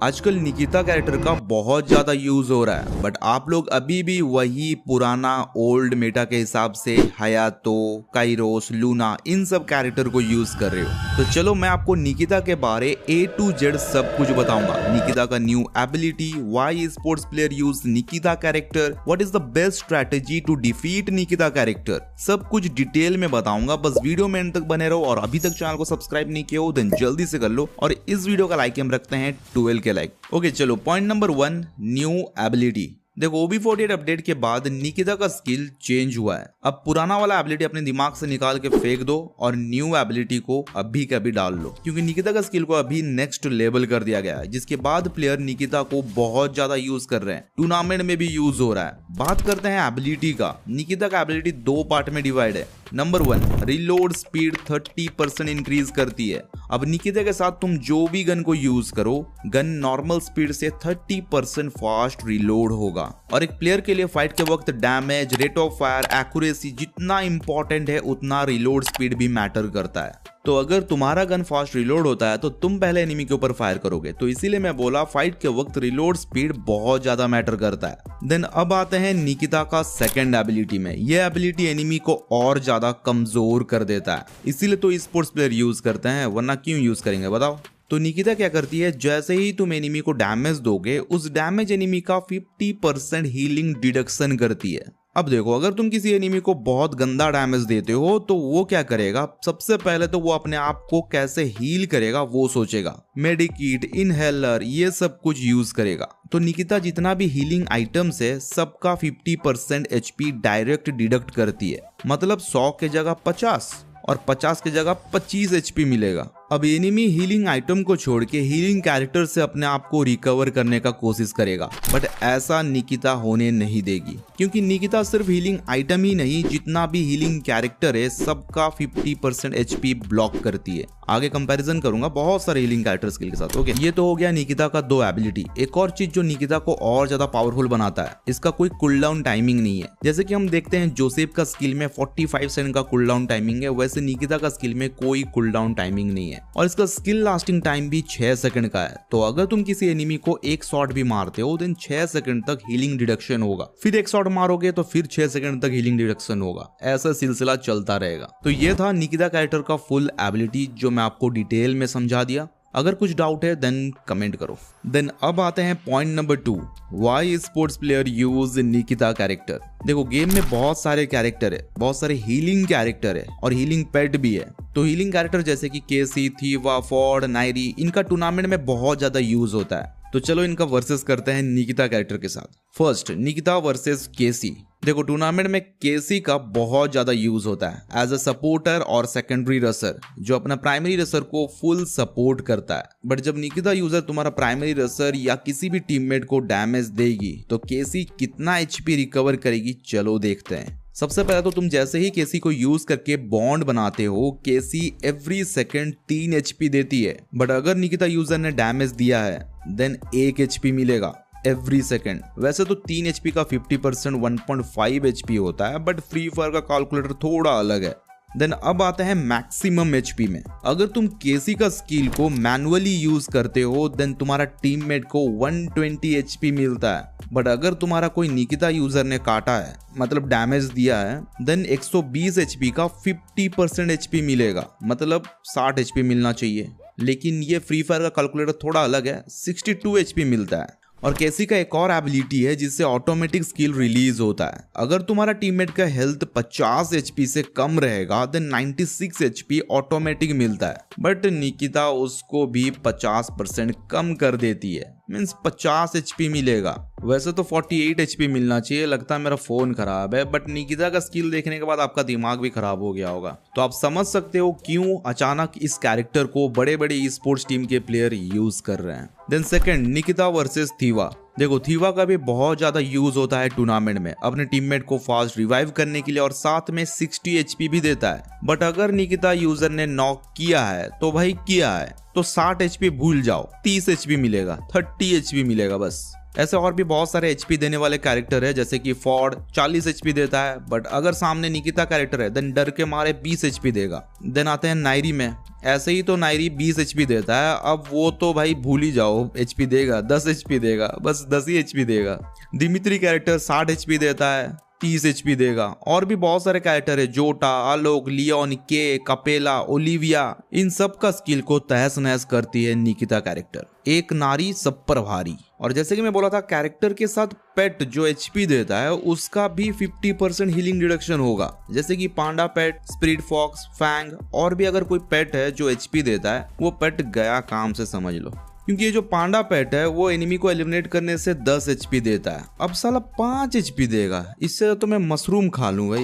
आजकल निकिता कैरेक्टर का बहुत ज्यादा यूज हो रहा है, बट आप लोग अभी भी वही पुराना ओल्ड मेटा के हिसाब से हयातो, काइरोस, लूना इन सब कैरेक्टर को यूज कर रहे हो। तो चलो मैं आपको निकिता के बारे A to Z सब कुछ बताऊंगा। निकिता का new ability, why sports player use Nikita character, what is the best strategy to defeat Nikita character, सब कुछ डिटेल में बताऊंगा। बस वीडियो में एंड तक बने रहो और अभी तक चैनल को सब्सक्राइब नहीं किया हो देन जल्दी से कर लो और इस वीडियो का लाइक हम रखते हैं 12 के लाइक। ओके चलो, पॉइंट नंबर 1, न्यू एबिलिटी। देखो OB48 अपडेट के बाद निकिता का स्किल चेंज हुआ है। अब पुराना वाला एबिलिटी अपने दिमाग से निकाल के फेंक दो और न्यू एबिलिटी को अभी के अभी डाल लो, क्योंकि निकिता का स्किल को अभी नेक्स्ट लेवल कर दिया गया है, जिसके बाद प्लेयर निकिता को बहुत ज्यादा यूज कर रहे हैं। टूर्नामेंट में भी यूज हो रहा है। बात करते हैं एबिलिटी का। निकिता का एबिलिटी 2 पार्ट में डिवाइड है। नंबर 1, रिलोड स्पीड 30% इंक्रीज करती है। अब निकिता के साथ तुम जो भी गन को यूज करो, गन नॉर्मल स्पीड से 30% फास्ट रिलोड होगा। और एक प्लेयर के लिए फाइट के वक्त damage, rate of fire, accuracy जितना इंपॉर्टेंट है उतना रिलोड स्पीड भी मैटर करता है। तो अगर तुम्हारा गन फास्ट रिलोड होता है तो तुम पहले एनिमी के ऊपर फायर करोगे, तो इसीलिए मैं बोला फाइट के वक्त रिलोड स्पीड बहुत ज्यादा मैटर करता है। देन अब आते हैं निकिता का सेकंड एबिलिटी में। यह एबिलिटी एनिमी को और ज्यादा कमजोर कर देता है, इसीलिए तो स्पोर्ट्स प्लेयर यूज करते हैं, वरना क्यों यूज करेंगे बताओ। तो निकिता क्या करती है, जैसे ही तुम एनिमी को डैमेज दोगे, उस डैमेज एनिमी का 50% हीलिंग डिडक्शन करती है। अब देखो, अगर तुम किसी एनिमी को बहुत गंदा डैमेज देते हो तो वो क्या करेगा, सबसे पहले तो वो अपने आप को कैसे हील करेगा वो सोचेगा। मेडिकिट, इनहेलर ये सब कुछ यूज करेगा। तो निकिता जितना भी हीलिंग आइटम्स है सबका 50% HP डायरेक्ट डिडक्ट करती है। मतलब 100 के जगह 50 और 50 के जगह 25 HP मिलेगा। अब एनिमी हीलिंग आइटम को छोड़ के हीलिंग कैरेक्टर से अपने आप को रिकवर करने का कोशिश करेगा, बट ऐसा निकिता होने नहीं देगी, क्योंकि निकिता सिर्फ हीलिंग आइटम ही नहीं, जितना भी हीलिंग कैरेक्टर है सबका 50% HP ब्लॉक करती है। आगे कंपैरिजन करूंगा बहुत सारे हीलिंग कैरेक्टर स्किल के साथ। ओके, ये तो हो गया निकिता का 2 एबिलिटी। एक और चीज जो निकिता को और ज्यादा पावरफुल बनाता है, इसका कोई कूलडाउन टाइमिंग नहीं है। जैसे कि हम देखते हैं जोसेफ का स्किल में 45 सेकंड का कूलडाउन टाइमिंग है, वैसे निकिता का स्किल में कोई कूलडाउन टाइमिंग नहीं है और इसका स्किल लास्टिंग टाइम भी 6 सेकंड का है। तो अगर तुम किसी एनिमी को एक शॉट भी मारते हो देन 6 सेकंड तक हीलिंग डिडक्शन होगा, फिर एक शॉट मारोगे तो फिर 6 सेकंड तक हीलिंग डिडक्शन होगा, ऐसा सिलसिला चलता रहेगा। तो ये था निकिता कैरेक्टर का फुल एबिलिटी जो मैं आपको डिटेल में समझा दिया। अगर कुछ डाउट है देन कमेंट करो। देन अब आते हैं point number 2, why sports player use Nikita character. देखो गेम में बहुत सारे कैरेक्टर है, बहुत सारे हीलिंग कैरेक्टर है और हीलिंग पेट भी है। तो हीलिंग कैरेक्टर जैसे कि केसी, थीवा, फॉर्ड, नायरी, इनका टूर्नामेंट में बहुत ज्यादा यूज होता है। तो चलो इनका वर्सेस करते हैं निकिता कैरेक्टर के साथ। फर्स्ट, निकिता वर्सेस केसी। देखो टूर्नामेंट में केसी का बहुत ज्यादा यूज होता है एज अ सपोर्टर और सेकेंडरी रसर, जो अपना प्राइमरी रसर को फुल सपोर्ट करता है। बट जब निकिता यूजर तुम्हारा प्राइमरी रसर या किसी भी टीममेट को डैमेज देगी तो केसी कितना HP रिकवर करेगी, चलो देखते हैं। सबसे पहले तो तुम जैसे ही केसी को यूज करके बॉन्ड बनाते हो, केसी एवरी सेकंड 3 HP देती है। बट अगर निकिता यूजर ने डैमेज दिया है देन 1 HP मिलेगा एवरी सेकंड। वैसे तो 3 HP का 50% 1.5 HP होता है, बट फ्री फायर का कैलकुलेटर थोड़ा अलग है। देन अब आते हैं मैक्सिमम HP में। अगर तुम केसी का स्किल को मैनुअली यूज करते हो देन तुम्हारा टीममेट को 120 HP मिलता है। बट अगर तुम्हारा कोई निकिता यूजर ने काटा है, मतलब डैमेज दिया है, देन 120 HP का 50% HP मिलेगा, मतलब 60 HP मिलना चाहिए। लेकिन ये फ्री फायर का कैलकुलेटर थोड़ा अलग है, 62 HP मिलता है। और केसी का एक और एबिलिटी है जिससे ऑटोमेटिक स्किल रिलीज होता है। अगर तुम्हारा टीममेट का हेल्थ 50 HP से कम रहेगा देन 96 HP ऑटोमेटिक मिलता है, बट निकिता उसको भी 50% कम कर देती है, मीन्स 50 HP मिलेगा। वैसे तो 48 HP मिलना चाहिए, लगता है मेरा फोन खराब है, बट निकिता का स्किल देखने के बाद आपका दिमाग भी खराब हो गया होगा। तो आप समझ सकते हो क्यों अचानक इस कैरेक्टर को बड़े बड़े ई स्पोर्ट्स टीम के प्लेयर यूज कर रहे हैं। Then second, Nikita versus Thiva. देखो थीवा का भी बहुत ज्यादा यूज होता है टूर्नामेंट में, अपने टीममेट को फास्ट रिवाइव करने के लिए, और साथ में 60 HP भी देता है। बट अगर निकिता यूजर ने नॉक किया है तो भाई किया है, तो 60 HP भूल जाओ, 30 HP मिलेगा, 30 HP मिलेगा बस। ऐसे और भी बहुत सारे एचपी देने वाले कैरेक्टर है, जैसे कि फॉर्ड 40 एचपी देता है, बट अगर सामने निकिता कैरेक्टर है देन डर के मारे 20 एचपी देगा। देन आते हैं नायरी में, ऐसे ही तो नायरी 20 एचपी देता है। अब वो तो भाई भूल ही जाओ, एचपी देगा 10 एचपी देगा, बस 10 ही एचपी देगा। दिमित्री कैरेक्टर 60 एचपी देता है, 30 एचपी देगा। और भी बहुत सारे कैरेक्टर है, जोटा, आलोक, लियोन, के, कपेला, ओलिविया, इन सब का स्किल को तहस नहस करती है निकिता कैरेक्टर। एक नारी सब पर भारी। और जैसे कि मैं बोला था, कैरेक्टर के साथ पेट जो एचपी देता है उसका भी 50% हीलिंग रिडक्शन होगा, जैसे कि पांडा पेट, स्पिरिट फॉक्स, फैंग, और भी अगर कोई पेट है जो एचपी देता है वो पेट गया काम से समझ लो। क्योंकि ये जो पांडा पेट है वो एनिमी को एलिमिनेट करने से 10 एचपी देता है, अब साला 5 एचपी देगा, इससे तो मैं मशरूम खा लूं भाई।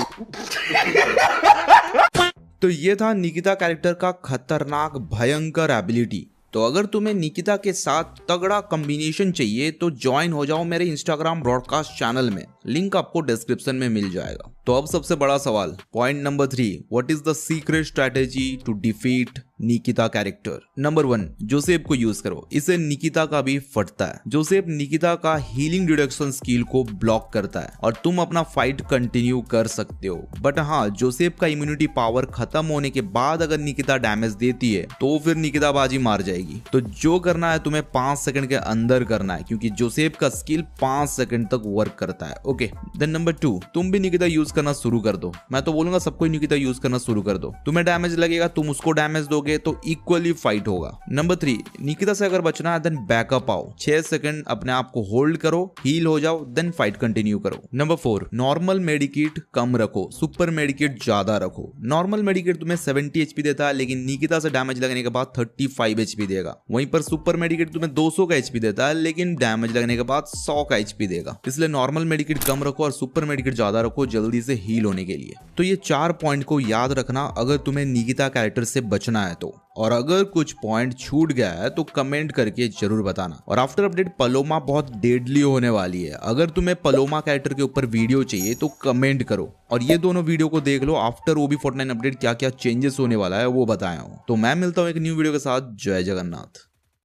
तो ये था निकिता कैरेक्टर का खतरनाक भयंकर एबिलिटी। तो अगर तुम्हें निकिता के साथ तगड़ा कॉम्बिनेशन चाहिए तो ज्वाइन हो जाओ मेरे इंस्टाग्राम ब्रॉडकास्ट चैनल में, लिंक आपको डिस्क्रिप्शन में मिल जाएगा। तो अब सबसे बड़ा सवाल, point number 3, what is the secret strategy to defeat Nikita character? Number 1, Joseph को यूज करो, इसे निकिता का भी फटता है। जोसेफ निकिता का हीलिंग रिडक्शन स्किल को ब्लॉक करता है और तुम अपना फाइट कंटिन्यू कर सकते हो। बट हाँ, जोसेफ का इम्यूनिटी पावर खत्म होने के बाद अगर निकिता डैमेज देती है तो फिर निकिता बाजी मार जाएगी। तो जो करना है तुम्हें 5 सेकंड के अंदर करना है, क्योंकि जोसेफ का स्किल 5 सेकंड तक वर्क करता है। ओके, देन नंबर 2, तुम भी निकिता यूज करना शुरू कर दो। मैं तो बोलूंगा सबको निकिता यूज करना शुरू कर दो। तुम्हें डैमेज लगेगा, तुम उसको डैमेज दोगे तो इक्वली फाइट होगा। नंबर 3, निकिता से अगर बचना है देन बैकअप आओ, 6 सेकंड अपने आप को होल्ड करो, हील हो जाओ, देन फाइट कंटिन्यू करो। नंबर 4, नॉर्मल मेडिकेट कम रखो, सुपर मेडिकेट ज्यादा रखो। नॉर्मल मेडिकेट तुम्हें 70 एचपी देता है, लेकिन निकिता से डैमेज लगने के बाद 35 एचपी देगा। वहीं पर सुपर मेडिकेट तुम्हें 200 का एचपी देता है, लेकिन डैमेज लगने के बाद 100 का एचपी देगा। इसलिए नॉर्मल मेडिकेट कम रखो और सुपर मेडिकेट ज्यादा रखो जल्दी से हील होने के लिए। तो ये 4 पॉइंट को याद रखना अगर तुम्हें निकिता कैरेक्टर से बचना है तो। और अगर कुछ पॉइंट छूट गया है तो कमेंट करके जरूर बताना। और आफ्टर अपडेट पलोमा बहुत डेडली होने वाली है, अगर तुम्हें पलोमा कैरेक्टर के ऊपर वीडियो चाहिए तो कमेंट करो। और ये दोनों वीडियो को देख लो, आफ्टर OB49 अपडेट क्या क्या चेंजेस होने वाला है वो बताया हूँ। तो मैं मिलता हूँ एक न्यू वीडियो के साथ। जय जगन्नाथ।